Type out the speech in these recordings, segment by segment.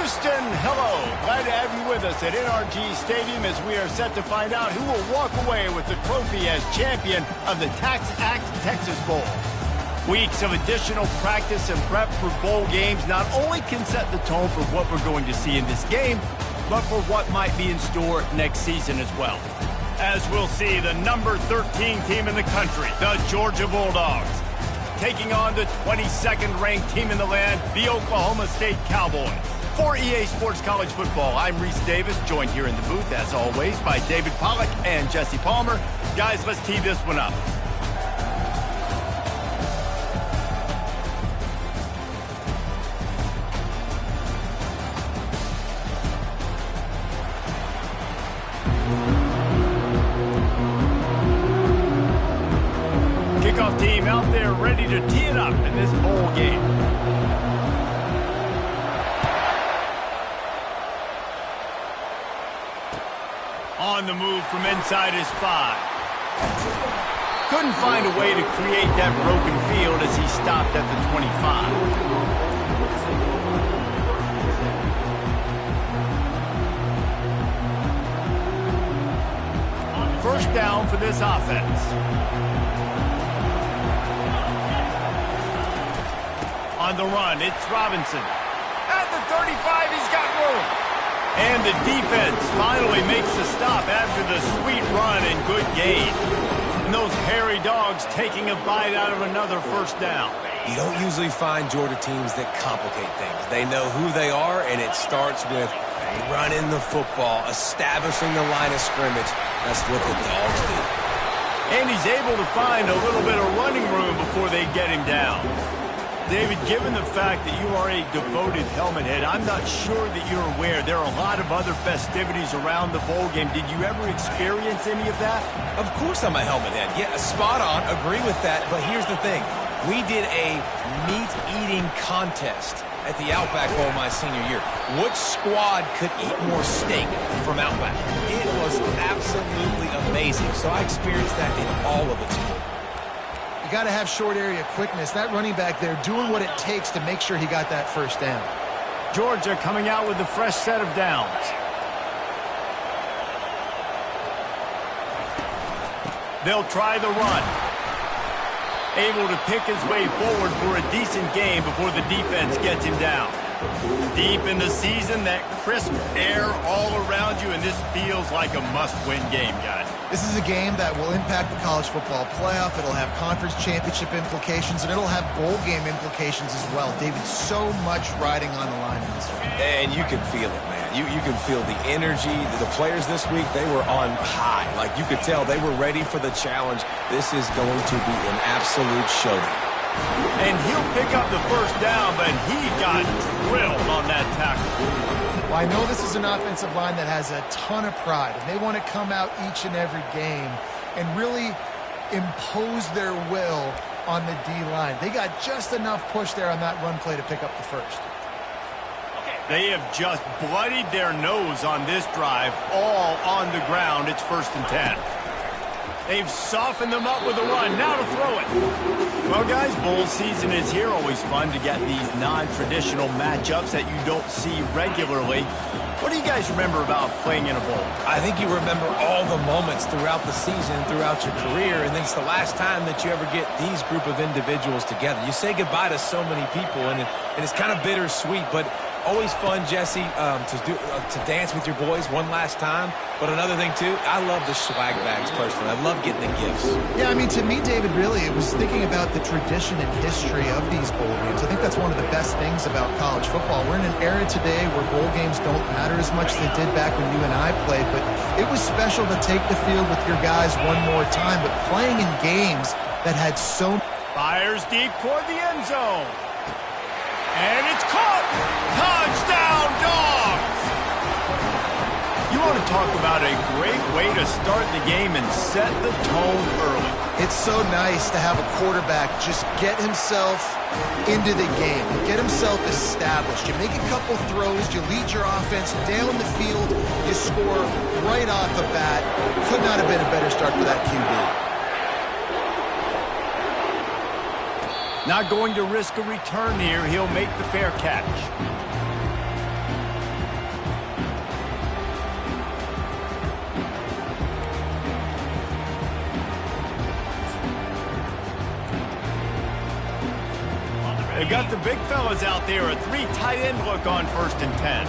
Houston, hello. Glad to have you with us at NRG Stadium as we are set to find out who will walk away with the trophy as champion of the Tax Act Texas Bowl. Weeks of additional practice and prep for bowl games not only can set the tone for what we're going to see in this game, but for what might be in store next season as well. As we'll see, the number 13 team in the country, the Georgia Bulldogs, taking on the 22nd ranked team in the land, the Oklahoma State Cowboys. For EA Sports College Football, I'm Reese Davis, joined here in the booth, as always, by David Pollack and Jesse Palmer. Guys, let's tee this one up. Kickoff team out there ready to tee it up in this bowl game. On the move from inside his 5. Couldn't find a way to create that broken field as he stopped at the 25. First down for this offense. On the run, it's Robinson. At the 35, he's got room. And the defense finally makes the stop after the sweet run and good gain. And those hairy dogs taking a bite out of another first down. You don't usually find Georgia teams that complicate things. They know who they are, and it starts with running the football, establishing the line of scrimmage. That's what the dogs do. And he's able to find a little bit of running room before they get him down. David, given the fact that you are a devoted helmet head, I'm not sure that you're aware there are a lot of other festivities around the bowl game. Did you ever experience any of that? Of course I'm a helmet head. Yeah, spot on. Agree with that. But here's the thing. We did a meat-eating contest at the Outback Bowl my senior year. Which squad could eat more steak from Outback? It was absolutely amazing. So I experienced that in all of its glory. You got to have short area quickness. That running back there doing what it takes to make sure he got that first down. Georgia coming out with a fresh set of downs. They'll try the run. Able to pick his way forward for a decent gain before the defense gets him down. Deep in the season, that crisp air all around you, and this feels like a must-win game, guys. This is a game that will impact the college football playoff. It'll have conference championship implications, and it'll have bowl game implications as well. David, so much riding on the line in this one. And you can feel it, man. You can feel the energy. The players this week, they were on high. Like, you could tell they were ready for the challenge. This is going to be an absolute showdown. And he'll pick up the first down, but he got drilled on that tackle. Well, I know this is an offensive line that has a ton of pride, and they want to come out each and every game and really impose their will on the D-line. They got just enough push there on that run play to pick up the first. They have just bloodied their nose on this drive, all on the ground. It's 1st and 10. They've softened them up with a run. Now to throw it. Well, guys, bowl season is here. Always fun to get these non-traditional matchups that you don't see regularly. What do you guys remember about playing in a bowl? I think you remember all the moments throughout the season, throughout your career, and it's the last time that you ever get these group of individuals together. You say goodbye to so many people, and it's kind of bittersweet, but always fun, Jesse, to dance with your boys one last time. But another thing, too, I love the swag bags personally. I love getting the gifts. Yeah, I mean, to me, David, really, it was thinking about the tradition and history of these bowl games. I think that's one of the best things about college football. We're in an era today where bowl games don't matter as much as they did back when you and I played, but it was special to take the field with your guys one more time. But playing in games that had so... Fires deep toward the end zone. And it's caught! Touchdown, Dogs! You want to talk about a great way to start the game and set the tone early. It's so nice to have a quarterback just get himself into the game, get himself established. You make a couple throws, you lead your offense down the field, you score right off the bat. Could not have been a better start for that QB. Not going to risk a return here. He'll make the fair catch. They've got the big fellas out there, a 3 tight end look on 1st and 10.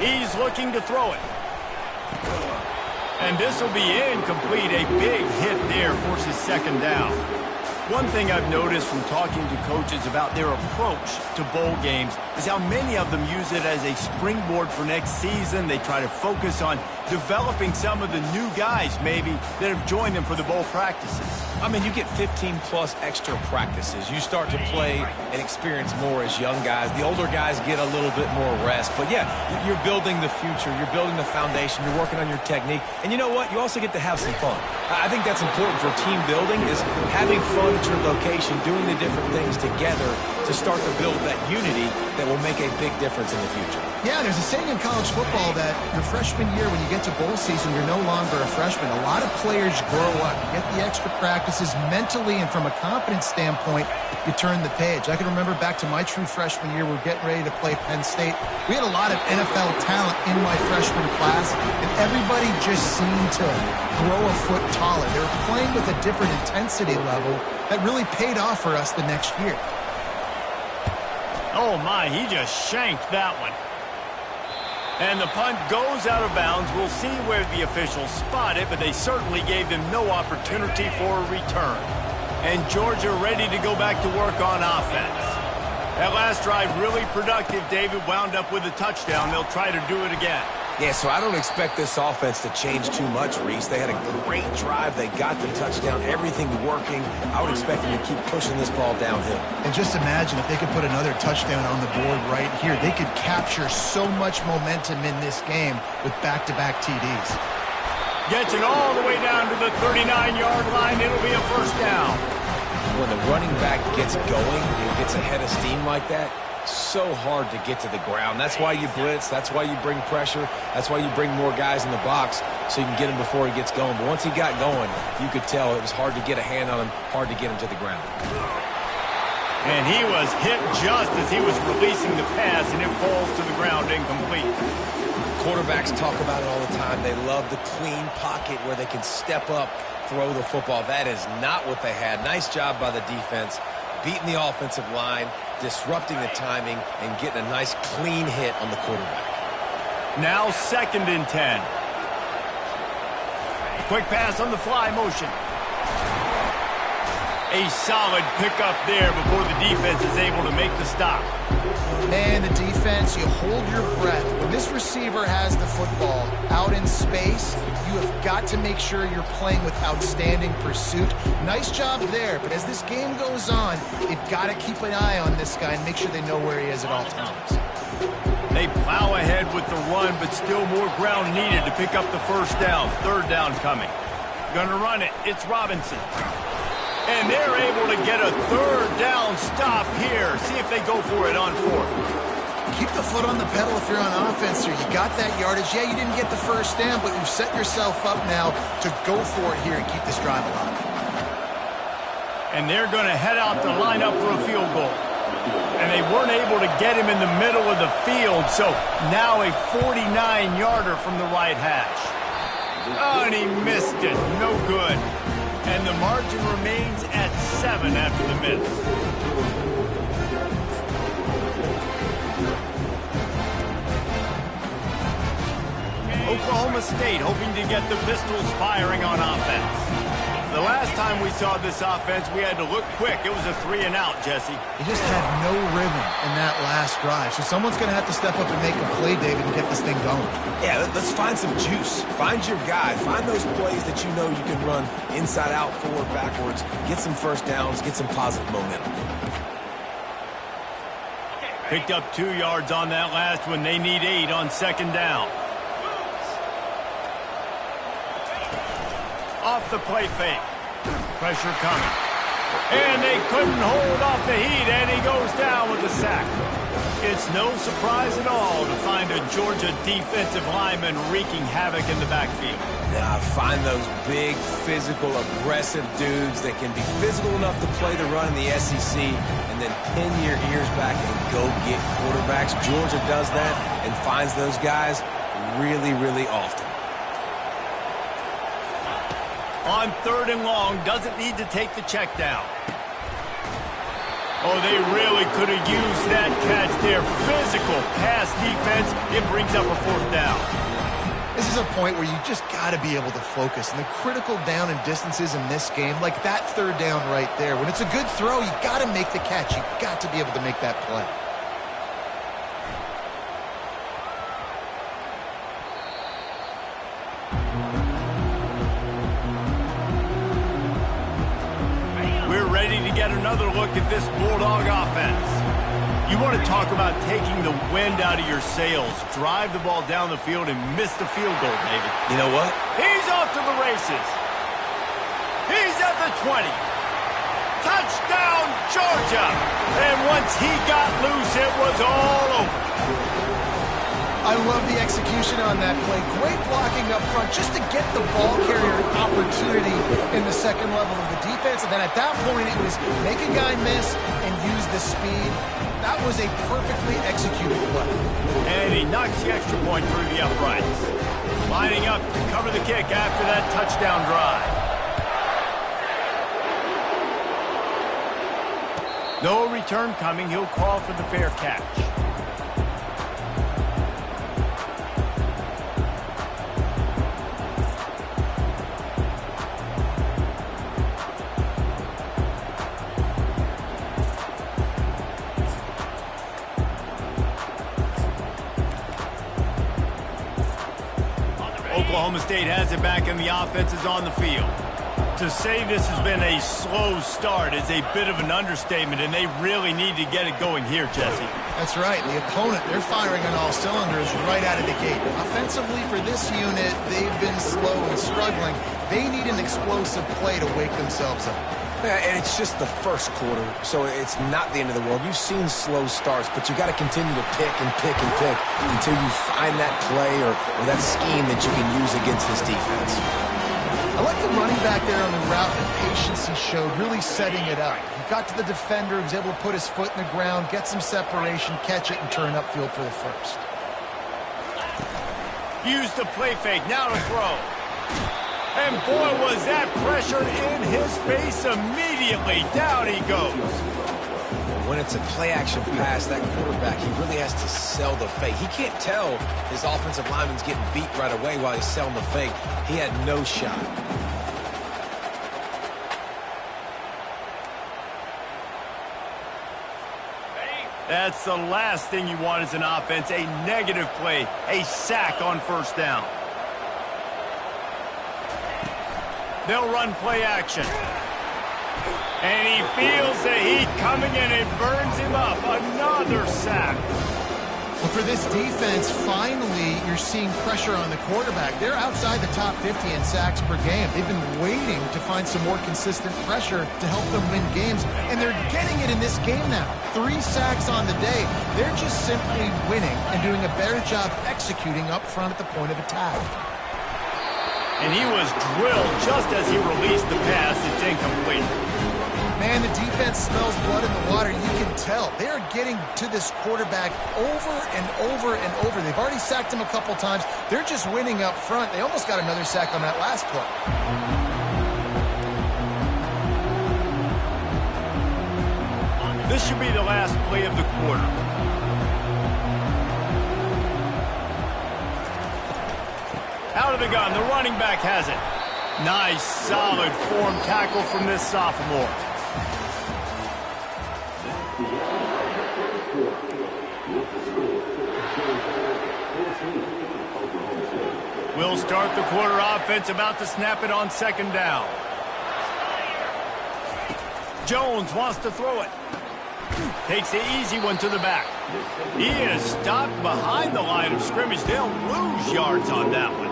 He's looking to throw it. And this will be incomplete. A big hit there forces 2nd down. One thing I've noticed from talking to coaches about their approach to bowl games is how many of them use it as a springboard for next season. They try to focus on developing some of the new guys, maybe, that have joined them for the bowl practices. I mean, you get 15-plus extra practices. You start to play and experience more as young guys. The older guys get a little bit more rest. But, yeah, you're building the future. You're building the foundation. You're working on your technique. And you know what? You also get to have some fun. I think that's important for team building, is having fun at your location, doing the different things together to start to build that unity that will make a big difference in the future. Yeah, there's a saying in college football that your freshman year, when you get to bowl season, you're no longer a freshman. A lot of players grow up, you get the extra practices mentally, and from a confidence standpoint, you turn the page. I can remember back to my true freshman year, we're getting ready to play Penn State. We had a lot of NFL talent in my freshman class, and everybody just seemed to grow a foot taller. They were playing with a different intensity level that really paid off for us the next year. Oh, my, he just shanked that one. And the punt goes out of bounds. We'll see where the officials spot it, but they certainly gave them no opportunity for a return. And Georgia ready to go back to work on offense. That last drive really productive. David wound up with a touchdown. They'll try to do it again. Yeah, so I don't expect this offense to change too much, Reese. They had a great drive. They got the touchdown. Everything working. I would expect them to keep pushing this ball downhill. And just imagine if they could put another touchdown on the board right here. They could capture so much momentum in this game with back-to-back TDs. Gets it all the way down to the 39-yard line. It'll be a 1st down. When the running back gets going and gets ahead of steam like that, so hard to get to the ground. That's why you blitz. That's why you bring pressure. That's why you bring more guys in the box so you can get him before he gets going. But once he got going, you could tell it was hard to get a hand on him, hard to get him to the ground. And he was hit just as he was releasing the pass, and it falls to the ground incomplete. Quarterbacks talk about it all the time. They love the clean pocket where they can step up, throw the football. That is not what they had. Nice job by the defense, beating the offensive line, disrupting the timing, and getting a nice clean hit on the quarterback. Now 2nd and 10. Quick pass on the fly motion. A solid pickup there before the defense is able to make the stop. Man, the defense, you hold your breath. When this receiver has the football out in space, you have got to make sure you're playing with outstanding pursuit. Nice job there, but as this game goes on, you've got to keep an eye on this guy and make sure they know where he is at all times. They plow ahead with the run, but still more ground needed to pick up the 1st down. 3rd down coming. Gonna run it. It's Robinson. And they're able to get a 3rd down stop here. See if they go for it on 4th. Keep the foot on the pedal if you're on offense here. You got that yardage. Yeah, you didn't get the 1st down, but you've set yourself up now to go for it here and keep this drive alive. And they're going to head out to line up for a field goal. And they weren't able to get him in the middle of the field, so now a 49-yarder from the right hash. Oh, and he missed it. No good. And the margin remains at 7 after the miss. Oklahoma State hoping to get the Pistols firing on offense. The last time we saw this offense, we had to look quick. It was a 3-and-out, Jesse. He just had no rhythm in that last drive. So someone's going to have to step up and make a play, David, and get this thing going. Yeah, let's find some juice. Find your guy. Find those plays that you know you can run inside out, forward, backwards. Get some 1st downs. Get some positive momentum. Picked up 2 yards on that last one. They need 8 on 2nd down. Off the play fake. Pressure coming. And they couldn't hold off the heat, and he goes down with the sack. It's no surprise at all to find a Georgia defensive lineman wreaking havoc in the backfield. Now, find those big, physical, aggressive dudes that can be physical enough to play the run in the SEC and then pin your ears back and go get quarterbacks. Georgia does that and finds those guys really, really often. On 3rd and long, doesn't need to take the check down. Oh, they really could have used that catch there. Physical pass defense. It brings up a 4th down. This is a point where you just got to be able to focus. And the critical down and distances in this game, like that 3rd down right there, when it's a good throw, you got to make the catch. You got to be able to make that play. We're ready to get another look at this Bulldog offense. You want to talk about taking the wind out of your sails. Drive the ball down the field and miss the field goal, David. You know what? He's off to the races. He's at the 20. Touchdown, Georgia. And once he got loose, it was all over. I love the execution on that play. Great blocking up front just to get the ball carrier an opportunity in the second level of the defense. And then at that point, it was make a guy miss and use the speed. That was a perfectly executed play. And he knocks the extra point through the uprights. Lining up to cover the kick after that touchdown drive. No return coming. He'll call for the fair catch. Oklahoma State has it back and the offense is on the field. To say this has been a slow start is a bit of an understatement, and they really need to get it going here, Jesse. That's right. The opponent, they're firing on all cylinders right out of the gate. Offensively for this unit, they've been slow and struggling. They need an explosive play to wake themselves up. Yeah, and it's just the first quarter, so it's not the end of the world. You've seen slow starts, but you got to continue to pick and pick and pick until you find that play or that scheme that you can use against this defense. I like the running back there on the route and the patience he showed, really setting it up. He got to the defender, he was able to put his foot in the ground, get some separation, catch it, and turn upfield for the first. Use the play fake, now to throw. And boy, was that pressure in his face immediately. Down he goes. When it's a play-action pass, that quarterback, he really has to sell the fake. He can't tell his offensive lineman's getting beat right away while he's selling the fake. He had no shot. That's the last thing you want as an offense, a negative play, a sack on 1st down. They'll run play action. And he feels the heat coming and it burns him up. Another sack. Well, for this defense, finally, you're seeing pressure on the quarterback. They're outside the top 50 in sacks per game. They've been waiting to find some more consistent pressure to help them win games, and they're getting it in this game now. 3 sacks on the day. They're just simply winning and doing a better job executing up front at the point of attack. And he was drilled just as he released the pass. It's incomplete. Man, the defense smells blood in the water. You can tell. They are getting to this quarterback over and over and over. They've already sacked him a couple times. They're just winning up front. They almost got another sack on that last play. This should be the last play of the quarter. Out of the gun, the running back has it. Nice, solid form tackle from this sophomore. We'll start the quarter offense, about to snap it on 2nd down. Jones wants to throw it. Takes the easy one to the back. He is stopped behind the line of scrimmage. They'll lose yards on that one.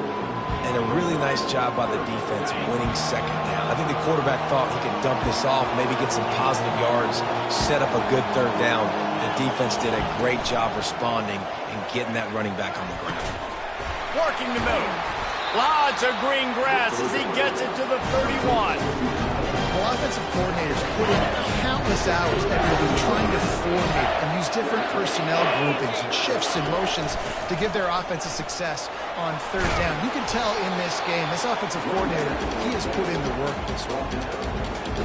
And a really nice job by the defense winning 2nd down. I think the quarterback thought he could dump this off, maybe get some positive yards, set up a good 3rd down. The defense did a great job responding and getting that running back on the ground. Working the middle. Lots of green grass as he gets it to the 31. Well, offensive coordinators put in countless hours every week trying to formate and use different personnel groupings and shifts and motions to give their offense a success on third down. You can tell in this game, this offensive coordinator, he has put in the work this week.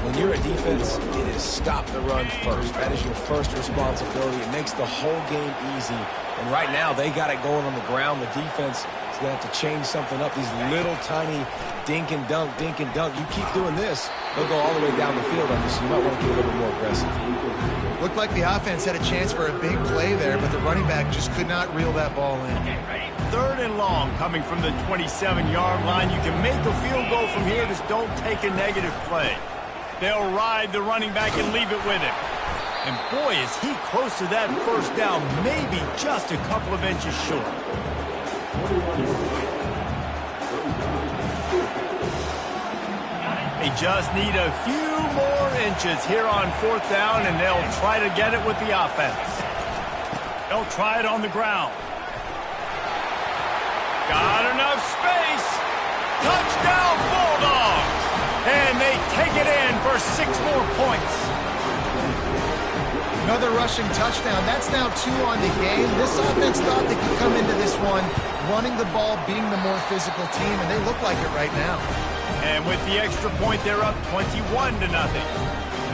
When you're a defense, it is stop the run first. That is your first responsibility. It makes the whole game easy. And right now, they got it going on the ground. The defense is going to have to change something up. These little tiny dink and dunk, dink and dunk. You keep doing this, they'll go all the way down the field on you, so you might want to get a little bit more aggressive. Looked like the offense had a chance for a big play there, but the running back just could not reel that ball in. Third and long coming from the 27-yard line. You can make a field goal from here. Just don't take a negative play. They'll ride the running back and leave it with him. And boy, is he close to that first down, maybe just a couple of inches short. They just need a few more inches here on fourth down, and they'll try to get it with the offense. They'll try it on the ground. Got enough space. Touchdown, Bulldogs! And they take it in for 6 more points. Another rushing touchdown. That's now 2 on the game. This offense thought they could come into this one running the ball, being the more physical team, and they look like it right now. And with the extra point, they're up 21-0.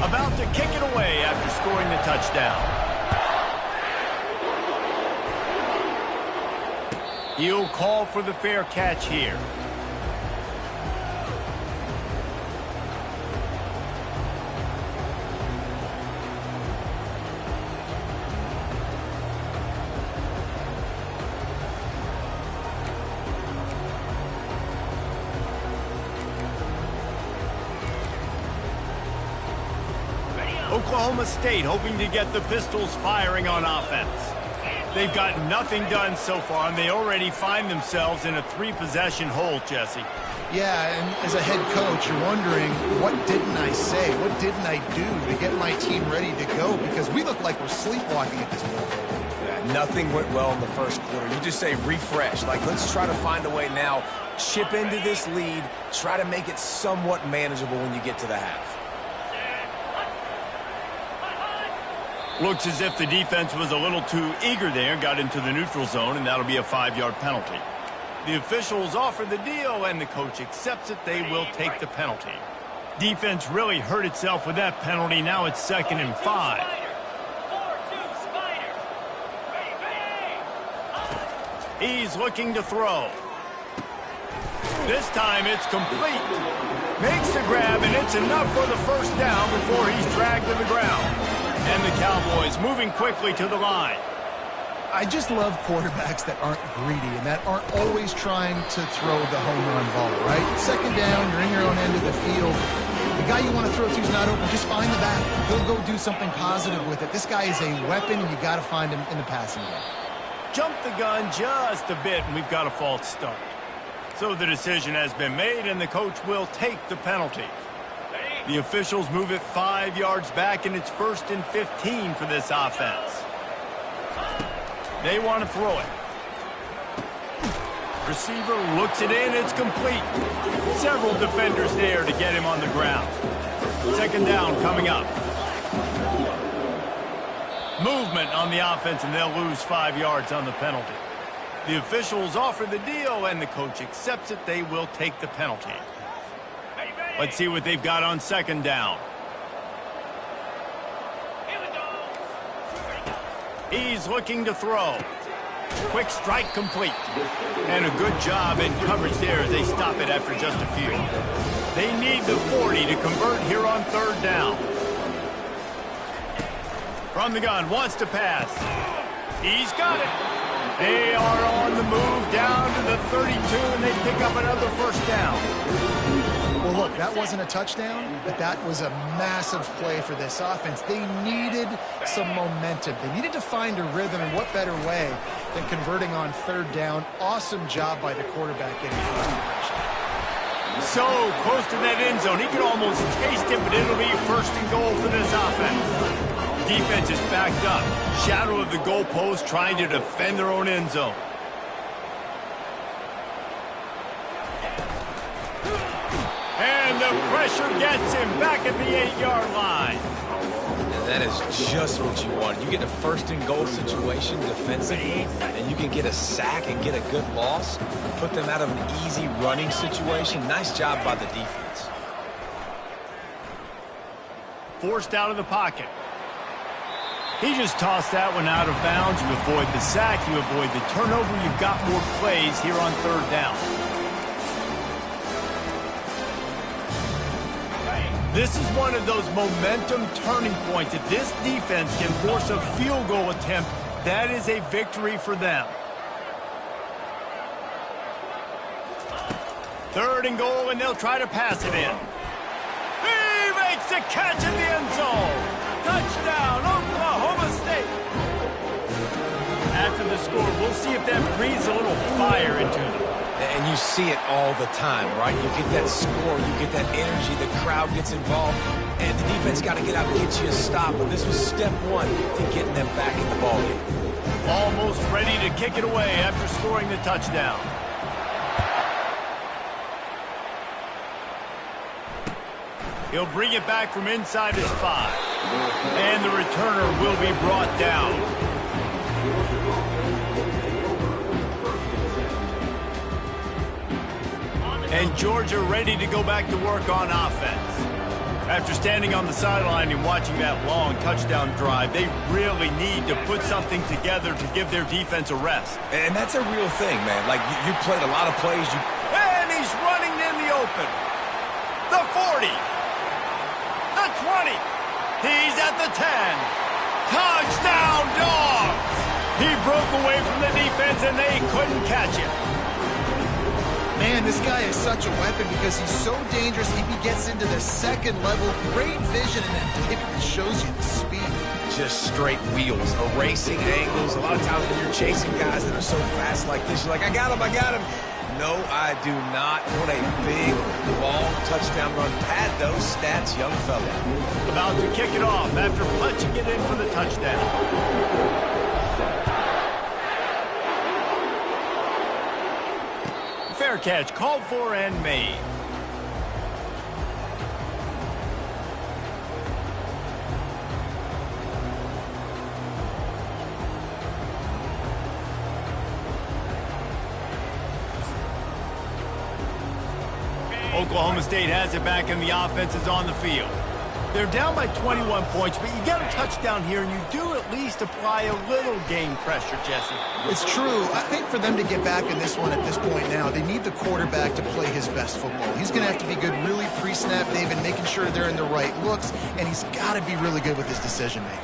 About to kick it away after scoring the touchdown. He'll call for the fair catch here. Oklahoma State hoping to get the Pistols firing on offense. They've got nothing done so far, and they already find themselves in a 3-possession hole, Jesse. Yeah, and as a head coach, you're wondering, what didn't I say? What didn't I do to get my team ready to go? Because we look like we're sleepwalking at this point. Yeah, nothing went well in the first quarter. You just say refresh. Like, let's try to find a way now, chip into this lead, try to make it somewhat manageable when you get to the half. Looks as if the defense was a little too eager there, got into the neutral zone, and that'll be a 5-yard penalty. The officials offer the deal, and the coach accepts it. They will take the penalty. Defense really hurt itself with that penalty. Now it's 2nd and 5. He's looking to throw. This time it's complete. Makes the grab, and it's enough for the first down before he's dragged to the ground. And the Cowboys moving quickly to the line. I just love quarterbacks that aren't greedy and that aren't always trying to throw the home run ball, right? 2nd down, you're in your own end of the field. The guy you want to throw to is not open. Just find the back. He'll go do something positive with it. This guy is a weapon, and you got to find him in the passing game. Jump the gun just a bit, and we've got a false start. So the decision has been made, and the coach will take the penalty. The officials move it 5 yards back, and it's 1st and 15 for this offense. They want to throw it. Receiver looks it in. It's complete. Several defenders there to get him on the ground. 2nd down coming up. Movement on the offense, and they'll lose 5 yards on the penalty. The officials offer the deal, and the coach accepts it. They will take the penalty. Let's see what they've got on 2nd down. He's looking to throw. Quick strike complete. And a good job in coverage there as they stop it after just a few. They need the 40 to convert here on 3rd down. From the gun, wants to pass. He's got it. They are on the move down to the 32, and they pick up another 1st down. Well, look, that wasn't a touchdown, but that was a massive play for this offense. They needed some momentum. They needed to find a rhythm, and what better way than converting on 3rd down. Awesome job by the quarterback getting first impression. So close to that end zone. He could almost taste it, but it'll be 1st and goal for this offense. Defense is backed up. Shadow of the goalpost trying to defend their own end zone. And the pressure pressure gets him back at the 8-yard line. And that is just what you want. You get a first-and-goal situation defensively, and you can get a sack and get a good loss, put them out of an easy running situation. Nice job by the defense. Forced out of the pocket. He just tossed that one out of bounds. You avoid the sack, you avoid the turnover. You've got more plays here on 3rd down. This is one of those momentum turning points. If this defense can force a field goal attempt, that is a victory for them. 3rd and goal, and they'll try to pass it in. He makes the catch in the end zone. Touchdown, Oklahoma State. After the score, we'll see if that breathes a little fire into them. And you see it all the time, right? You get that score, you get that energy, the crowd gets involved, and the defense got to get out and get you a stop. But this was step 1 to getting them back in the ballgame. Almost ready to kick it away after scoring the touchdown. He'll bring it back from inside his 5. And the returner will be brought down. And Georgia ready to go back to work on offense. After standing on the sideline and watching that long touchdown drive, they really need to put something together to give their defense a rest. And that's a real thing, man. Like, you played a lot of plays. And he's running in the open. The 40. The 20. He's at the 10. Touchdown, Dogs! He broke away from the defense, and they couldn't catch him. Man, this guy is such a weapon because he's so dangerous. He gets into the 2nd level, great vision, and then it shows you the speed. Just straight wheels, erasing angles. A lot of times when you're chasing guys that are so fast like this, you're like, I got him, I got him. No, I do not. What a big, long touchdown run. Pad those stats, young fella. About to kick it off after punching it in for the touchdown. Fair catch, called for and made. Oklahoma State has it back, and the offense is on the field. They're down by 21 points, but you get a touchdown here, and you do at least apply a little game pressure, Jesse. It's true. I think for them to get back in this one at this point now, they need the quarterback to play his best football. He's going to have to be good really pre-snap, David, making sure they're in the right looks, and he's got to be really good with his decision-making.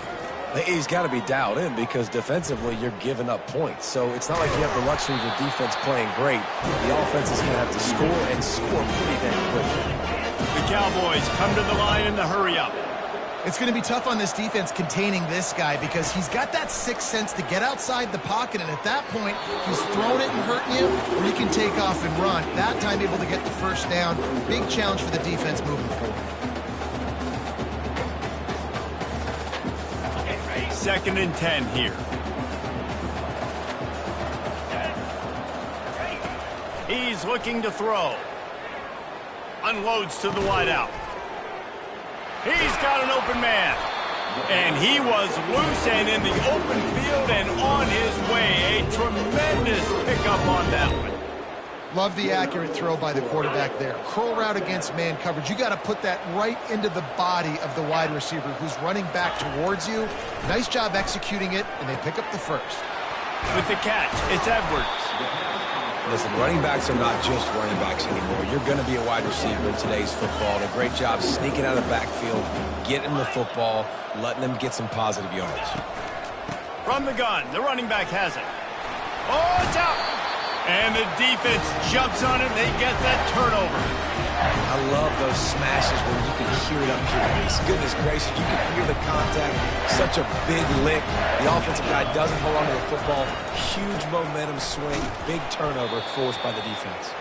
He's got to be dialed in because defensively you're giving up points. So it's not like you have the luxury of your defense playing great. The offense is going to have to score and score pretty damn quickly. The Cowboys come to the line in the hurry-up. It's going to be tough on this defense containing this guy because he's got that sixth sense to get outside the pocket, and at that point, he's throwing it and hurting you, or you can take off and run. That time able to get the first down. Big challenge for the defense moving forward. 2nd and 10 here. He's looking to throw. Unloads to the wideout. He's got an open man. And he was loose and in the open field and on his way. A tremendous pickup on that one. Love the accurate throw by the quarterback there. Curl route against man coverage. You got to put that right into the body of the wide receiver who's running back towards you. Nice job executing it, and they pick up the first. With the catch, it's Edwards. Listen, running backs are not just running backs anymore. You're going to be a wide receiver in today's football. And a great job sneaking out of the backfield, getting the football, letting them get some positive yards. From the gun, the running back has it. Oh, it's out! And the defense jumps on it. They get that turnover. I love those smashes where you can hear it up your face. Goodness gracious, you can hear the contact. Such a big lick. The offensive guy doesn't hold on to the football. Huge momentum swing. Big turnover forced by the defense.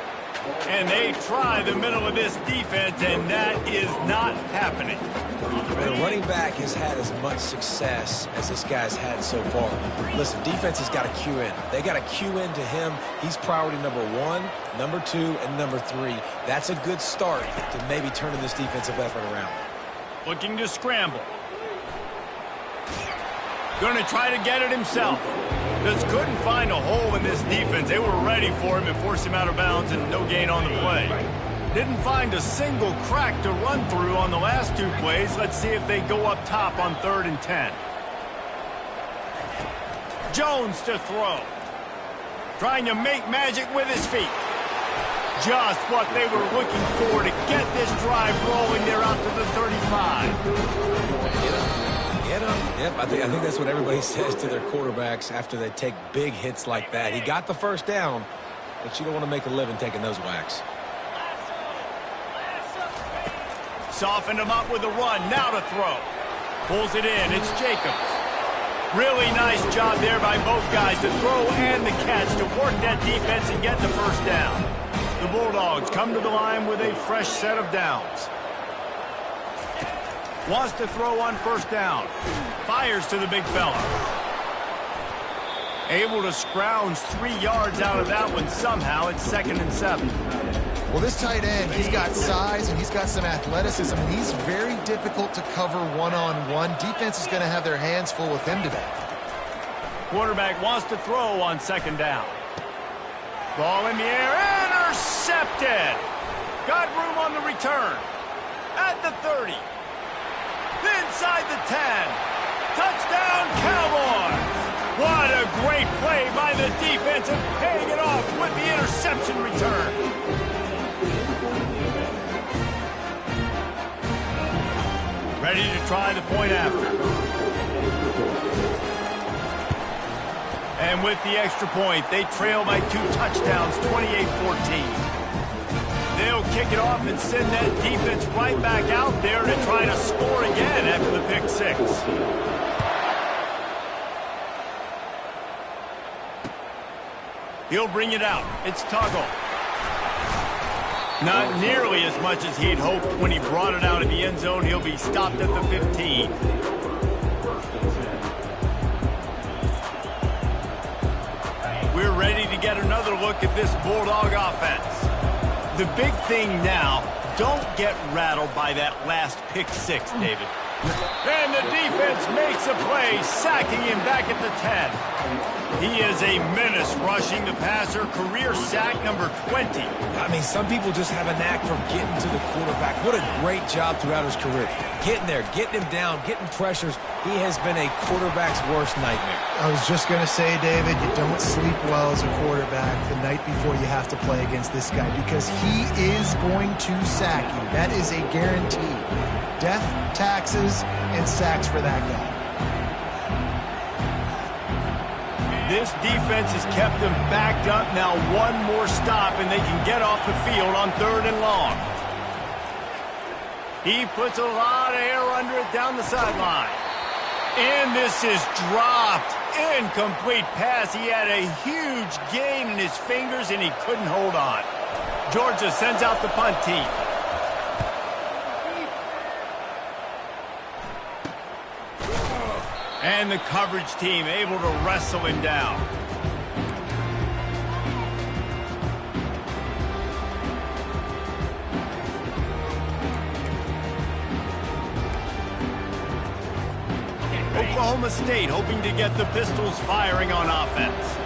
And they try the middle of this defense, and that is not happening. The running back has had as much success as this guy's had so far. Listen, defense has got to cue in. They got to cue in to him. He's priority number 1, number 2, and number 3. That's a good start to maybe turning this defensive effort around. Looking to scramble. Going to try to get it himself. Just couldn't find a hole in this defense. They were ready for him and forced him out of bounds and no gain on the play. Didn't find a single crack to run through on the last 2 plays. Let's see if they go up top on 3rd and 10. Jones to throw. Trying to make magic with his feet. Just what they were looking for to get this drive rolling. They're out to the 35. Get him. Yep, I think that's what everybody says to their quarterbacks after they take big hits like that. He got the first down, but you don't want to make a living taking those whacks. Softened him up with a run. Now to throw. Pulls it in. It's Jacobs. Really nice job there by both guys to throw and the catch to work that defense and get the first down. The Bulldogs come to the line with a fresh set of downs. Wants to throw on 1st down. Fires to the big fella. Able to scrounge 3 yards out of that one somehow. It's 2nd and 7. Well, this tight end, he's got size and he's got some athleticism. He's very difficult to cover one-on-one. Defense is going to have their hands full with him today. Quarterback wants to throw on 2nd down. Ball in the air. Intercepted. Got room on the return. At the 30. Inside the 10. Touchdown, Cowboys. What a great play by the defense and paying it off with the interception return. Ready to try the point after. And with the extra point, they trail by 2 touchdowns, 28-14. They'll kick it off and send that defense right back out there to try to score again after the pick 6. He'll bring it out. It's Tuggle. Not nearly as much as he'd hoped when he brought it out of the end zone. He'll be stopped at the 15. We're ready to get another look at this Bulldog offense. The big thing now, don't get rattled by that last pick 6, David. And the defense makes a play, sacking him back at the 10. He is a menace rushing the passer, career sack number 20. I mean, some people just have a knack for getting to the quarterback. What a great job throughout his career. Getting there, getting him down, getting pressures. He has been a quarterback's worst nightmare. I was just going to say, David, you don't sleep well as a quarterback the night before you have to play against this guy because he is going to sack you. That is a guarantee. Death, taxes, and sacks for that guy. This defense has kept them backed up. Now 1 more stop, and they can get off the field on 3rd and long. He puts a lot of air under it down the sideline. And this is dropped. Incomplete pass. He had a huge gain in his fingers, and he couldn't hold on. Georgia sends out the punt team. And the coverage team able to wrestle him down. Oklahoma State hoping to get the Pistols firing on offense.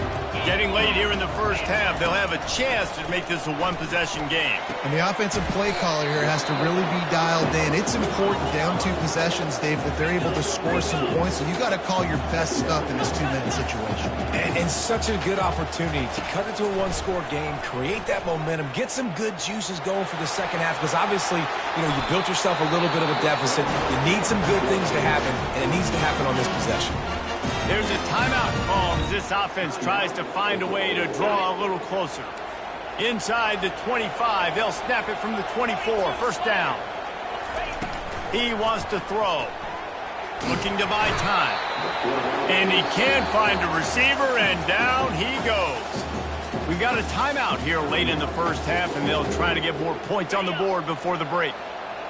Getting late here in the first half, they'll have a chance to make this a one-possession game. And the offensive play caller here has to really be dialed in. It's important down 2 possessions, Dave, that they're able to score some points. So you got to call your best stuff in this 2-minute situation. And such a good opportunity to cut it to a 1-score game, create that momentum, get some good juices going for the second half. Because obviously, you built yourself a little bit of a deficit. You need some good things to happen, and it needs to happen on this possession. There's a timeout call as this offense tries to find a way to draw a little closer. Inside the 25, they'll snap it from the 24, first down. He wants to throw. Looking to buy time. And he can't find a receiver, and down he goes. We got a timeout here late in the first half, and they'll try to get more points on the board before the break.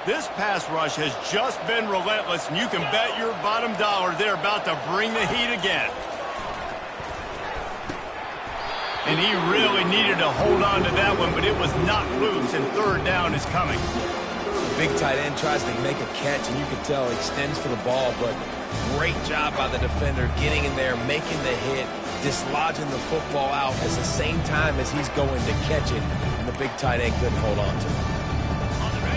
This pass rush has just been relentless, and you can bet your bottom dollar they're about to bring the heat again. And he really needed to hold on to that one, but it was not loose, and third down is coming. Big tight end tries to make a catch, and you can tell he extends for the ball, but great job by the defender getting in there, making the hit, dislodging the football out at the same time as he's going to catch it, and the big tight end couldn't hold on to it.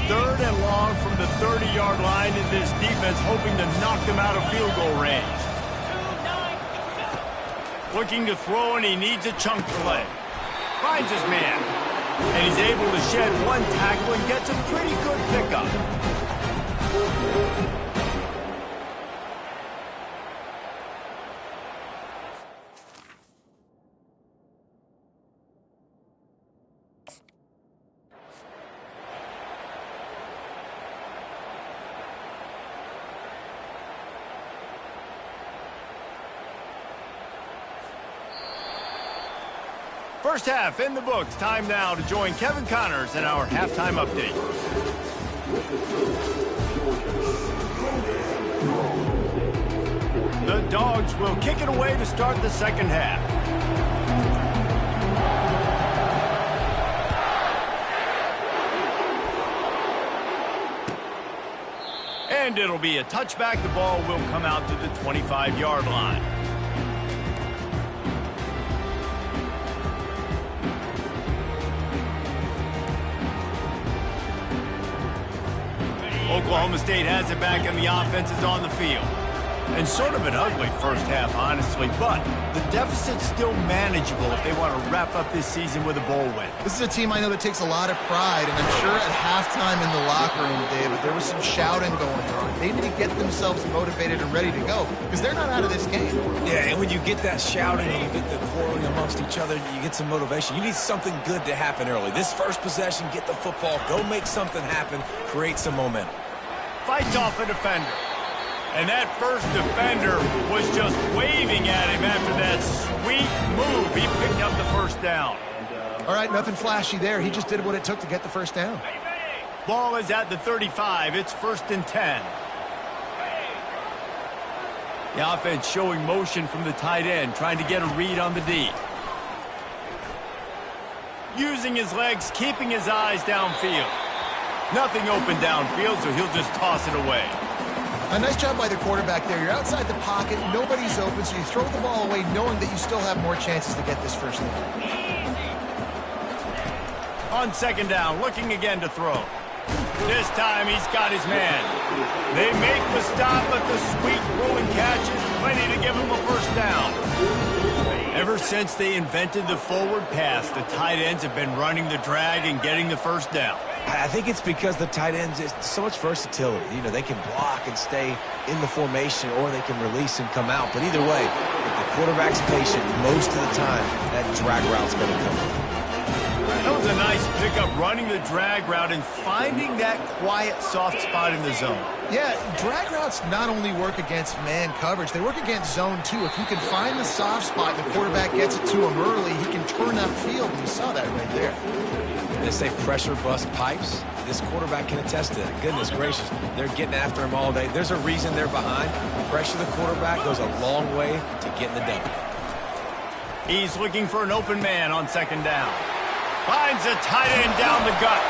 Third and long from the 30-yard line, and this defense hoping to knock them out of field goal range. Looking to throw, and he needs a chunk play. Finds his man. And he's able to shed one tackle and gets a pretty good pickup. First half in the books. Time now to join Kevin Connors in our halftime update. The Dogs will kick it away to start the second half. And it'll be a touchback. The ball will come out to the 25-yard line. Oklahoma State has it back, and the offense is on the field. And sort of an ugly first half, honestly, but the deficit's still manageable if they want to wrap up this season with a bowl win. This is a team I know that takes a lot of pride, and I'm sure at halftime in the locker room, David, there was some shouting going on. They need to get themselves motivated and ready to go, because they're not out of this game. Yeah, and when you get that shouting and you get the quarreling amongst each other, you get some motivation. You need something good to happen early. This first possession, get the football, go make something happen, create some momentum. Fights off a defender. And that first defender was just waving at him after that sweet move. He picked up the first down. All right, nothing flashy there. He just did what it took to get the first down. Ball is at the 35. It's 1st and 10. The offense showing motion from the tight end, trying to get a read on the D. Using his legs, keeping his eyes downfield. Nothing open downfield, so he'll just toss it away. A nice job by the quarterback there. You're outside the pocket, nobody's open, so you throw the ball away knowing that you still have more chances to get this first down. On second down, looking again to throw. This time he's got his man. They make the stop, but the sweet rolling catch is plenty to give him a first down. Ever since they invented the forward pass, the tight ends have been running the drag and getting the first down. I think it's because the tight ends, it's so much versatility. You know, they can block and stay in the formation, or they can release and come out. But either way, if the quarterback's patient, most of the time, that drag route's going to come. That was a nice pickup, running the drag route and finding that quiet, soft spot in the zone. Yeah, drag routes not only work against man coverage, they work against zone too. If you can find the soft spot and the quarterback gets it to him early, he can turn upfield, and you saw that right there. They say pressure bust pipes. This quarterback can attest to that. Goodness gracious, they're getting after him all day. There's a reason they're behind. Pressure the quarterback goes a long way to getting the W. He's looking for an open man on second down. Finds a tight end down the gut.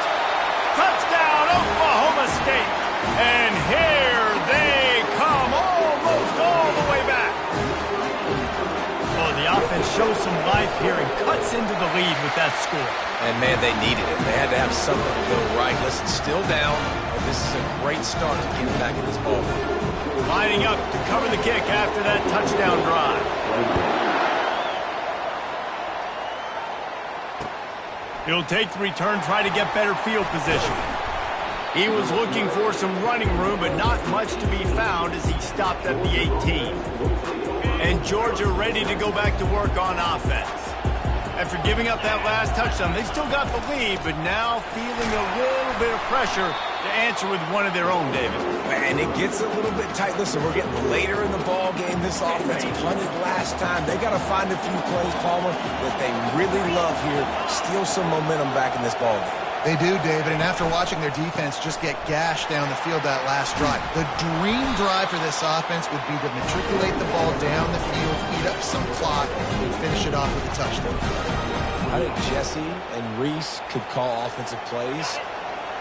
Touchdown, Oklahoma State. And here they come, almost all the way back. Oh, the offense shows some life here and cuts into the lead with that score. And, man, they needed it. They had to have something to go right. Listen, still down, but this is a great start to get back in this ball game. Lining up to cover the kick after that touchdown drive. He'll take the return, try to get better field position. He was looking for some running room, but not much to be found as he stopped at the 18. And Georgia ready to go back to work on offense. After giving up that last touchdown, they still got the lead, but now feeling a little bit of pressure to answer with one of their own, David. And it gets a little bit tight. Listen, we're getting later in the ball game. This offense punted last time. They got to find a few plays, Palmer, that they really love here. Steal some momentum back in this ball game. They do, David, and after watching their defense just get gashed down the field that last drive, the dream drive for this offense would be to matriculate the ball down the field, eat up some clock, and finish it off with a touchdown. I think Jesse and Reese could call offensive plays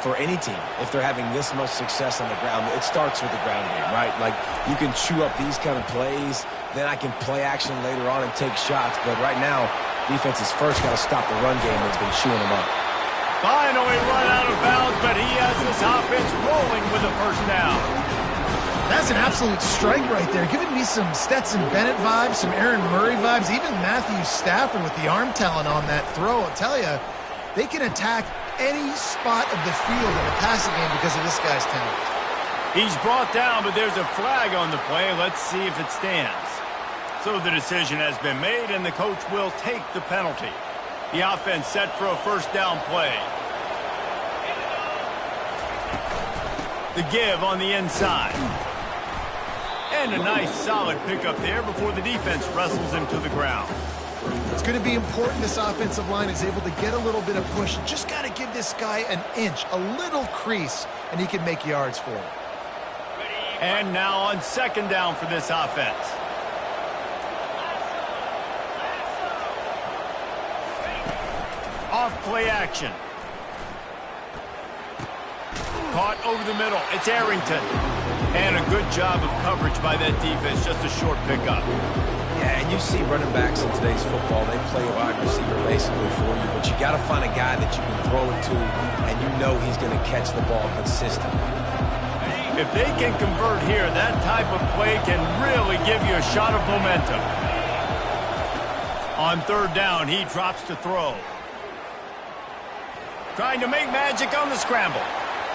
for any team if they're having this much success on the ground. It starts with the ground game, right? Like, you can chew up these kind of plays, then I can play action later on and take shots, but right now, defense is first got to stop the run game that's been chewing them up. Finally run out of bounds, but he has this offense rolling with a first down. That's an absolute strike right there, giving me some Stetson Bennett vibes, some Aaron Murray vibes, even Matthew Stafford with the arm talent on that throw. I'll tell you, they can attack any spot of the field in the passing game because of this guy's talent. He's brought down, but there's a flag on the play. Let's see if it stands. So the decision has been made, and the coach will take the penalty. The offense set for a first down play. The give on the inside. And a nice solid pickup there before the defense wrestles him to the ground. It's going to be important this offensive line is able to get a little bit of push. Just got to give this guy an inch, a little crease, and he can make yards for it. And now on second down for this offense. Off play action. Caught over the middle. It's Arrington. And a good job of coverage by that defense. Just a short pickup. Yeah, and you see running backs in today's football, they play a wide receiver basically for you, but you got to find a guy that you can throw it to, and you know he's going to catch the ball consistently. If they can convert here, that type of play can really give you a shot of momentum. On third down, he drops to throw. Trying to make magic on the scramble.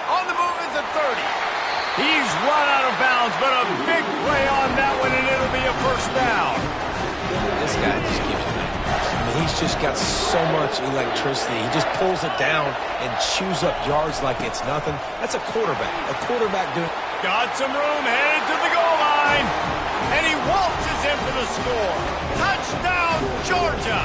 On the move is the 30. He's run out of bounds, but a big play on that one, and it'll be a first down. This guy just gives you nightmares. I mean, he's just got so much electricity. He just pulls it down and chews up yards like it's nothing. That's a quarterback. A quarterback doing... Got some room, headed to the goal line. And he waltzes in for the score. Touchdown, Georgia.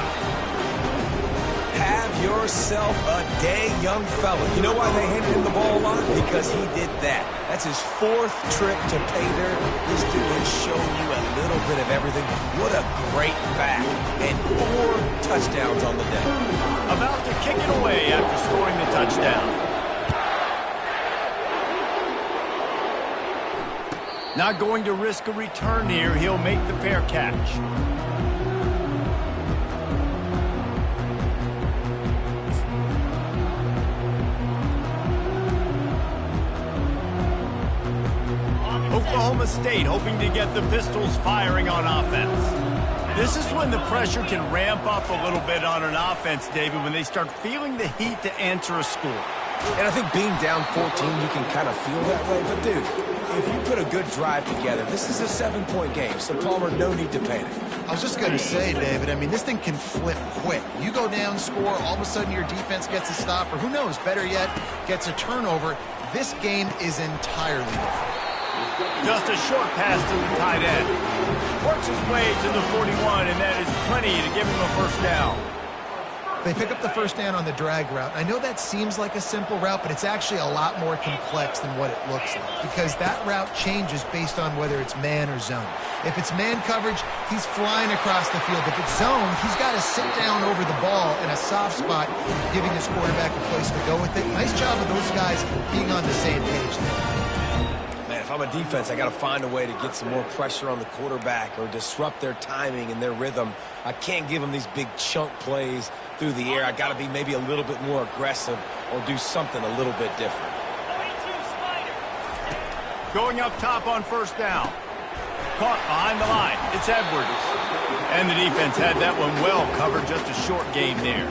Have yourself a day, young fella. You know why they handed him the ball a lot? Because he did that. That's his fourth trip to pay dirt. This dude has shown you a little bit of everything. What a great back. And 4 touchdowns on the day. About to kick it away after scoring the touchdown. Not going to risk a return here. He'll make the fair catch. Oklahoma State hoping to get the Pistols firing on offense. This is when the pressure can ramp up a little bit on an offense, David, when they start feeling the heat to answer a score. And I think being down 14, you can kind of feel that way. But, dude, if you put a good drive together, this is a 7-point game. So, Palmer, no need to panic. I was just going to say, David, I mean, this thing can flip quick. You go down, score, all of a sudden your defense gets a stop, or who knows, better yet, gets a turnover. This game is entirely different. Just a short pass to the tight end. Works his way to the 41, and that is plenty to give him a first down. They pick up the first down on the drag route. I know that seems like a simple route, but it's actually a lot more complex than what it looks like because that route changes based on whether it's man or zone. If it's man coverage, he's flying across the field. If it's zone, he's got to sit down over the ball in a soft spot, giving his quarterback a place to go with it. Nice job of those guys being on the same page there. If I'm a defense, I got to find a way to get some more pressure on the quarterback or disrupt their timing and their rhythm. I can't give them these big chunk plays through the air. I got to be maybe a little bit more aggressive or do something a little bit different. Going up top on first down. Caught behind the line. It's Edwards. And the defense had that one well covered. Just a short game there.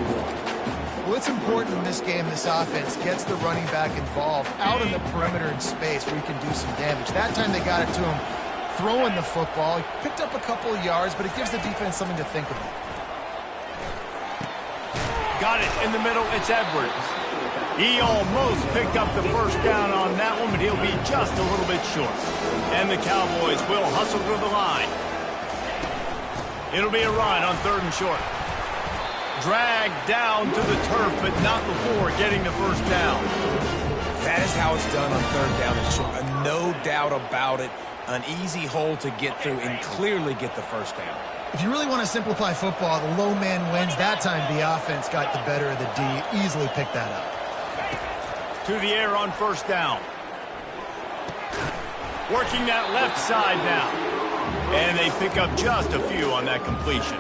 Well, it's important in this game this offense gets the running back involved out in the perimeter in space where he can do some damage. That time they got it to him throwing the football. He picked up a couple of yards, but it gives the defense something to think about. Got it in the middle. It's Edwards. He almost picked up the first down on that one, but he'll be just a little bit short. And the Cowboys will hustle to the line. It'll be a run on 3rd and short. Dragged down to the turf, but not before getting the first down. That is how it's done on third down and short. No doubt about it. An easy hole to get through and clearly get the first down. If you really want to simplify football, the low man wins. That time the offense got the better of the D. Easily picked that up. To the air on first down. Working that left side now. And they pick up just a few on that completion.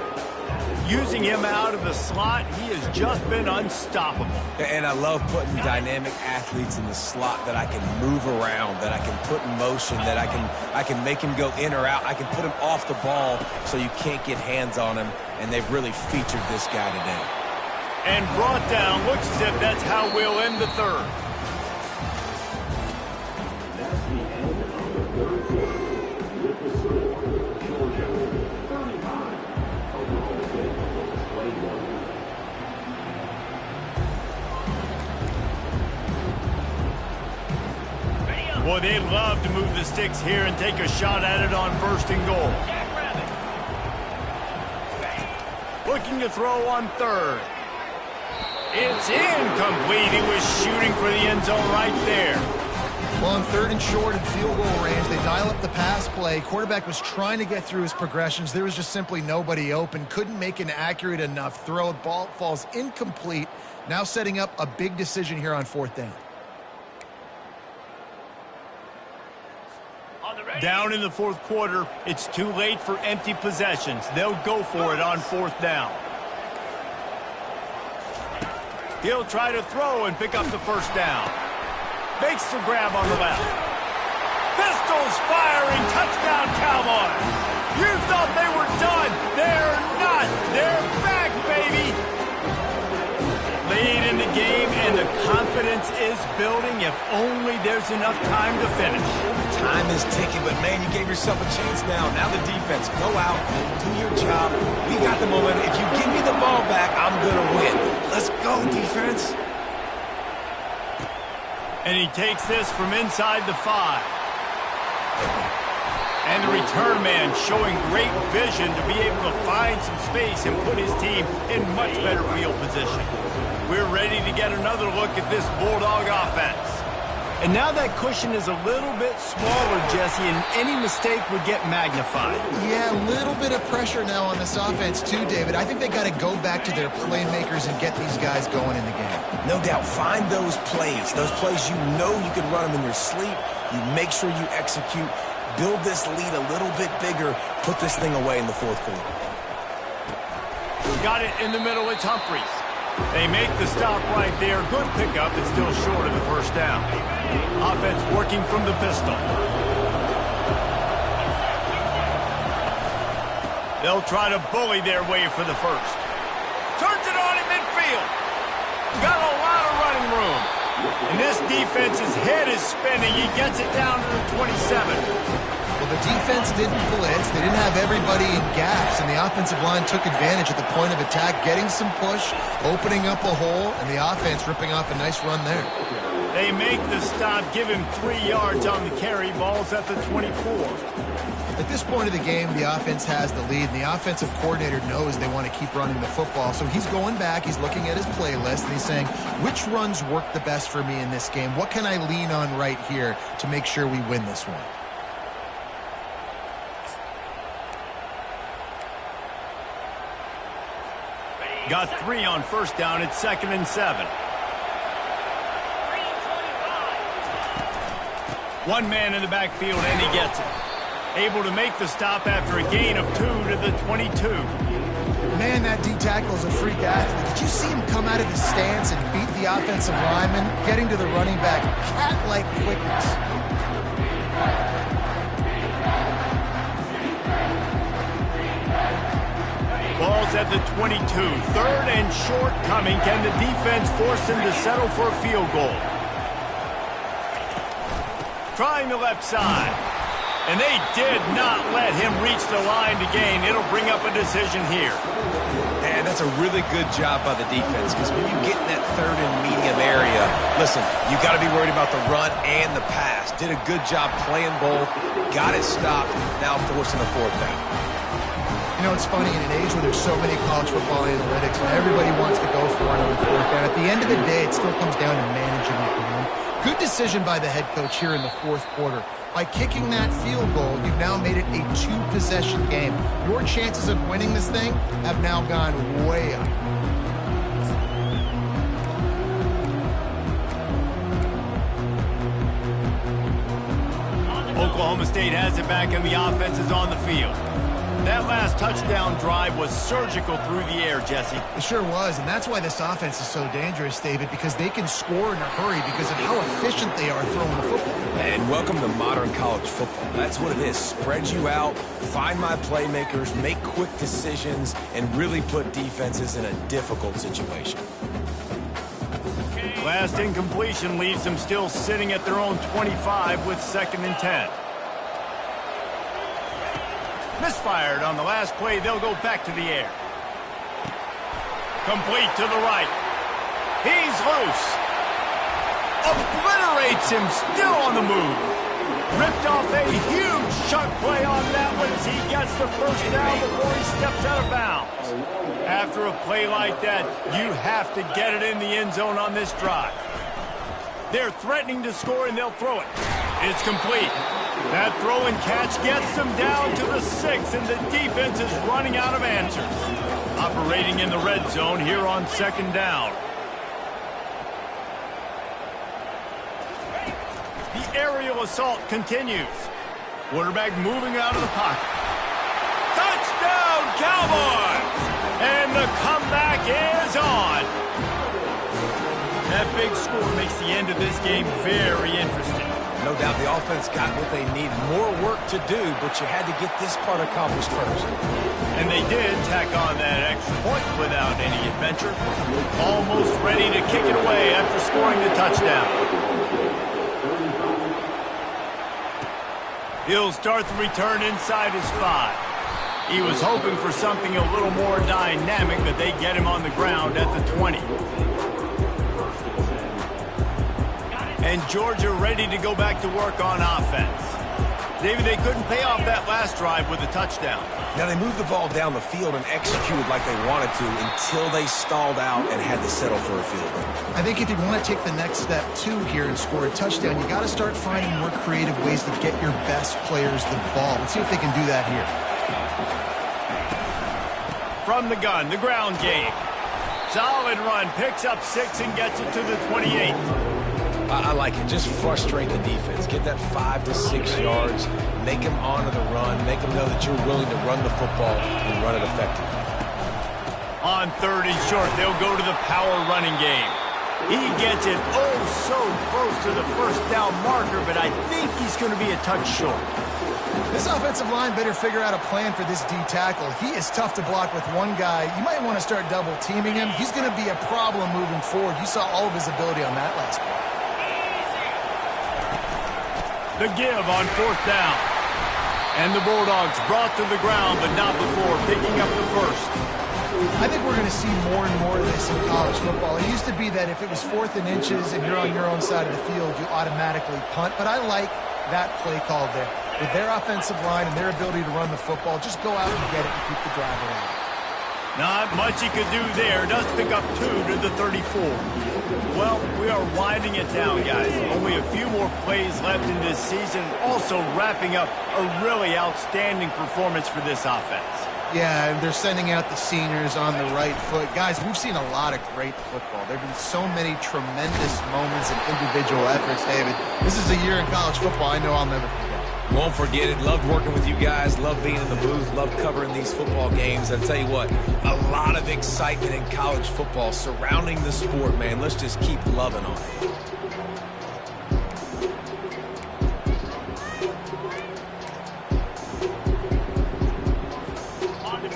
Using him out of the slot, he has just been unstoppable. And I love putting dynamic athletes in the slot that I can move around, that I can put in motion, that I can make him go in or out. I can put him off the ball so you can't get hands on him, and they've really featured this guy today. And brought down. Looks as if that's how we'll end the third. Boy, they'd love to move the sticks here and take a shot at it on first and goal. Looking to throw on third. It's incomplete. He was shooting for the end zone right there. Well, on third and short and field goal range, they dial up the pass play. Quarterback was trying to get through his progressions. There was just simply nobody open. Couldn't make an accurate enough throw. Ball falls incomplete. Now setting up a big decision here on fourth down. Down in the fourth quarter, it's too late for empty possessions. They'll go for it on fourth down. He'll try to throw and pick up the first down. Makes the grab on the left. Pistols firing, touchdown Cowboys. You thought they were done. They're not. They're back, baby. Lead in the game, and the confidence is building if only there's enough time to finish. Time is ticking, but man, you gave yourself a chance now. Now the defense, go out, do your job. We got the momentum. If you give me the ball back, I'm going to win. Let's go, defense. And he takes this from inside the 5. And the return man showing great vision to be able to find some space and put his team in much better field position. We're ready to get another look at this Bulldog offense. And now that cushion is a little bit smaller, Jesse, and any mistake would get magnified. Yeah, a little bit of pressure now on this offense too, David. I think they got to go back to their playmakers and get these guys going in the game. No doubt. Find those plays you know you can run them in your sleep. You make sure you execute. Build this lead a little bit bigger. Put this thing away in the fourth quarter. Got it in the middle. It's Humphries. They make the stop right there. Good pickup. It's still short of the first down. Offense working from the pistol. They'll try to bully their way for the first. Turns it on in midfield. Got a lot of running room. And this defense's head is spinning. He gets it down to the 27. Well, the defense didn't blitz. They didn't have everybody in gaps, and the offensive line took advantage at the point of attack, getting some push, opening up a hole, and the offense ripping off a nice run there. They make the stop, give him 3 yards on the carry. Ball's at the 24. At this point of the game, the offense has the lead, and the offensive coordinator knows they want to keep running the football. So he's going back, he's looking at his playlist, and he's saying, which runs work the best for me in this game? What can I lean on right here to make sure we win this one? Got 3 on first down. It's 2nd and 7. One man in the backfield, and he gets it. Able to make the stop after a gain of 2 to the 22. Man, that D tackle is a freak athlete. Did you see him come out of his stance and beat the offensive lineman, getting to the running back? Cat-like quickness. Ball's at the 22. 3rd and short coming. Can the defense force him to settle for a field goal? Trying the left side. And they did not let him reach the line to gain. It'll bring up a decision here. And that's a really good job by the defense, because when you get in that 3rd and medium area, listen, you got to be worried about the run and the pass. Did a good job playing both. Got it stopped. Now forcing the 4th down. You know, it's funny, in an age where there's so many college football analytics and everybody wants to go for it on the fourth down, at the end of the day, it still comes down to managing the game. Good decision by the head coach here in the fourth quarter. By kicking that field goal, you've now made it a two-possession game. Your chances of winning this thing have now gone way up. Oklahoma State has it back and the offense is on the field. That last touchdown drive was surgical through the air, Jesse. It sure was, and that's why this offense is so dangerous, David, because they can score in a hurry because of how efficient they are throwing the football. And welcome to modern college football. That's what it is. Spread you out, find my playmakers, make quick decisions, and really put defenses in a difficult situation. Last incompletion leaves them still sitting at their own 25 with 2nd and 10. Misfired on the last play. They'll go back to the air. Complete to the right. He's loose. Obliterates him, still on the move. Ripped off a huge chunk play on that one as he gets the first down before he steps out of bounds. After a play like that, you have to get it in the end zone on this drive. They're threatening to score, and they'll throw it. It's complete. That throw and catch gets them down to the 6, and the defense is running out of answers. Operating in the red zone here on 2nd down. The aerial assault continues. Quarterback moving out of the pocket. Touchdown, Cowboys! And the comeback is on. That big score makes the end of this game very interesting. No doubt the offense got what they needed. More work to do, but you had to get this part accomplished first. And they did tack on that extra point without any adventure. Almost ready to kick it away after scoring the touchdown. He'll start the return inside his 5. He was hoping for something a little more dynamic, but they get him on the ground at the 20. And Georgia ready to go back to work on offense. David, they couldn't pay off that last drive with a touchdown. Now, they moved the ball down the field and executed like they wanted to until they stalled out and had to settle for a field goal. I think if you want to take the next step, too, here and score a touchdown, you got to start finding more creative ways to get your best players the ball. Let's see if they can do that here. From the gun, the ground game. Solid run, picks up 6 and gets it to the 28. I like it. Just frustrate the defense. Get that 5 to 6 yards. Make them honor the run. Make them know that you're willing to run the football and run it effectively. On 3rd and short, they'll go to the power running game. He gets it so close to the first down marker, but I think he's going to be a touch short. This offensive line better figure out a plan for this D tackle. He is tough to block with one guy. You might want to start double teaming him. He's going to be a problem moving forward. You saw all of his ability on that last play. The give on 4th down. And the Bulldogs brought to the ground, but not before picking up the first. I think we're going to see more and more of this in college football. It used to be that if it was 4th and inches and you're on your own side of the field, you automatically punt. But I like that play call there. With their offensive line and their ability to run the football, just go out and get it and keep the drive alive. Not much he could do there. Does pick up 2 to the 34. Well, we are winding it down, guys. Only a few more plays left in this season. Also wrapping up a really outstanding performance for this offense. Yeah, and they're sending out the seniors on the right foot. Guys, we've seen a lot of great football. There have been so many tremendous moments and individual efforts, David. This is a year in college football I know I'll never forget. Won't forget it. Loved working with you guys. Loved being in the booth. Loved covering these football games. I'll tell you what, a lot of excitement in college football surrounding the sport, man. Let's just keep loving on it.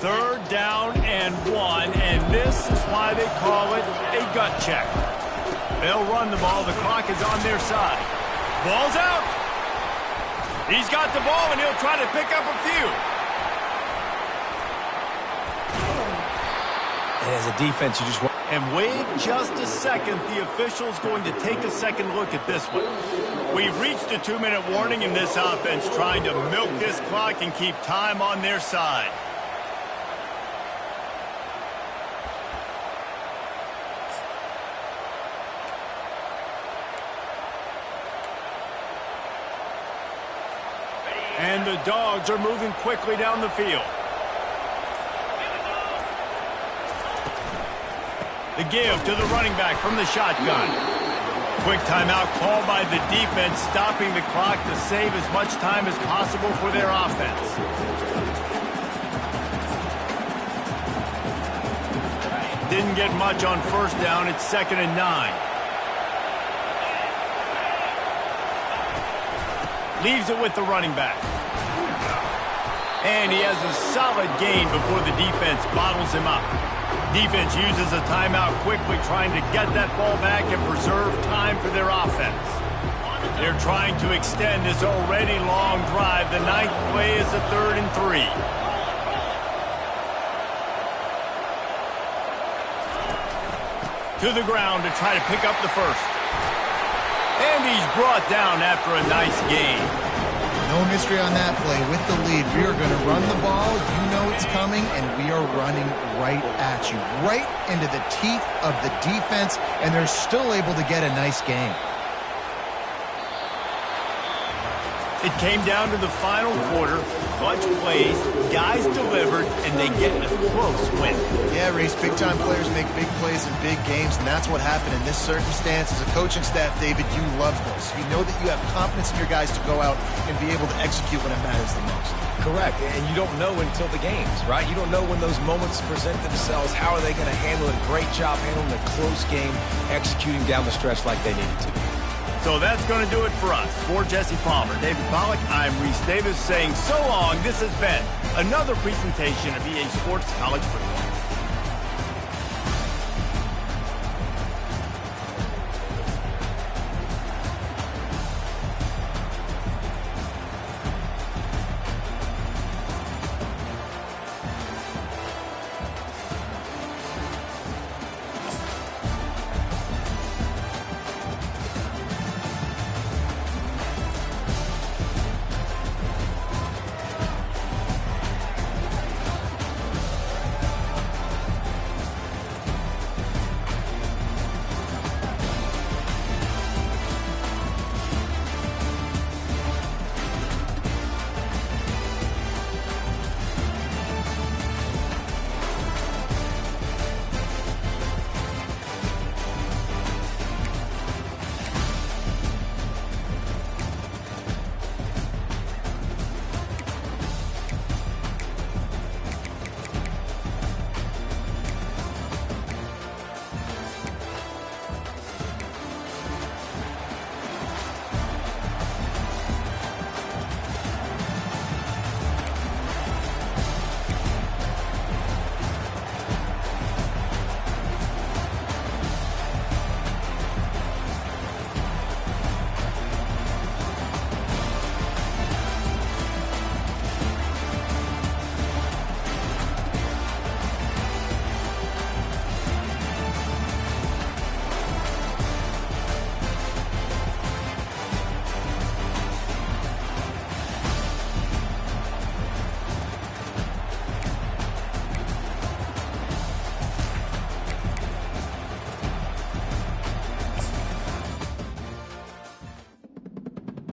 Third down and 1, and this is why they call it a gut check. They'll run the ball. The clock is on their side. Ball's out. He's got the ball, and he'll try to pick up a few. And as a defense, you just want... And wait just a second. The official's going to take a second look at this one. We've reached a 2-minute warning, and this offense trying to milk this clock and keep time on their side. And the Dogs are moving quickly down the field. The give to the running back from the shotgun. Quick timeout called by the defense, stopping the clock to save as much time as possible for their offense. Didn't get much on first down. It's 2nd and 9. Leaves it with the running back. And he has a solid gain before the defense bottles him up. Defense uses a timeout quickly, trying to get that ball back and preserve time for their offense. They're trying to extend this already long drive. The 9th play is a 3rd and 3. To the ground to try to pick up the first. And he's brought down after a nice gain. No mystery on that play. With the lead, we are going to run the ball. You know it's coming, and we are running right at you. Right into the teeth of the defense, and they're still able to get a nice gain. It came down to the final quarter. Clutch plays, guys delivered, and they get a close win. Yeah, Reese, big-time players make big plays in big games, and that's what happened in this circumstance. As a coaching staff, David, you love this. You know that you have confidence in your guys to go out and be able to execute when it matters the most. Correct, and you don't know until the games, right? You don't know when those moments present themselves. How are they going to handle it? Great job handling a close game, executing down the stretch like they needed to. So that's going to do it for us. For Jesse Palmer, David Pollack, I'm Reese Davis saying so long. This has been another presentation of EA Sports College Football.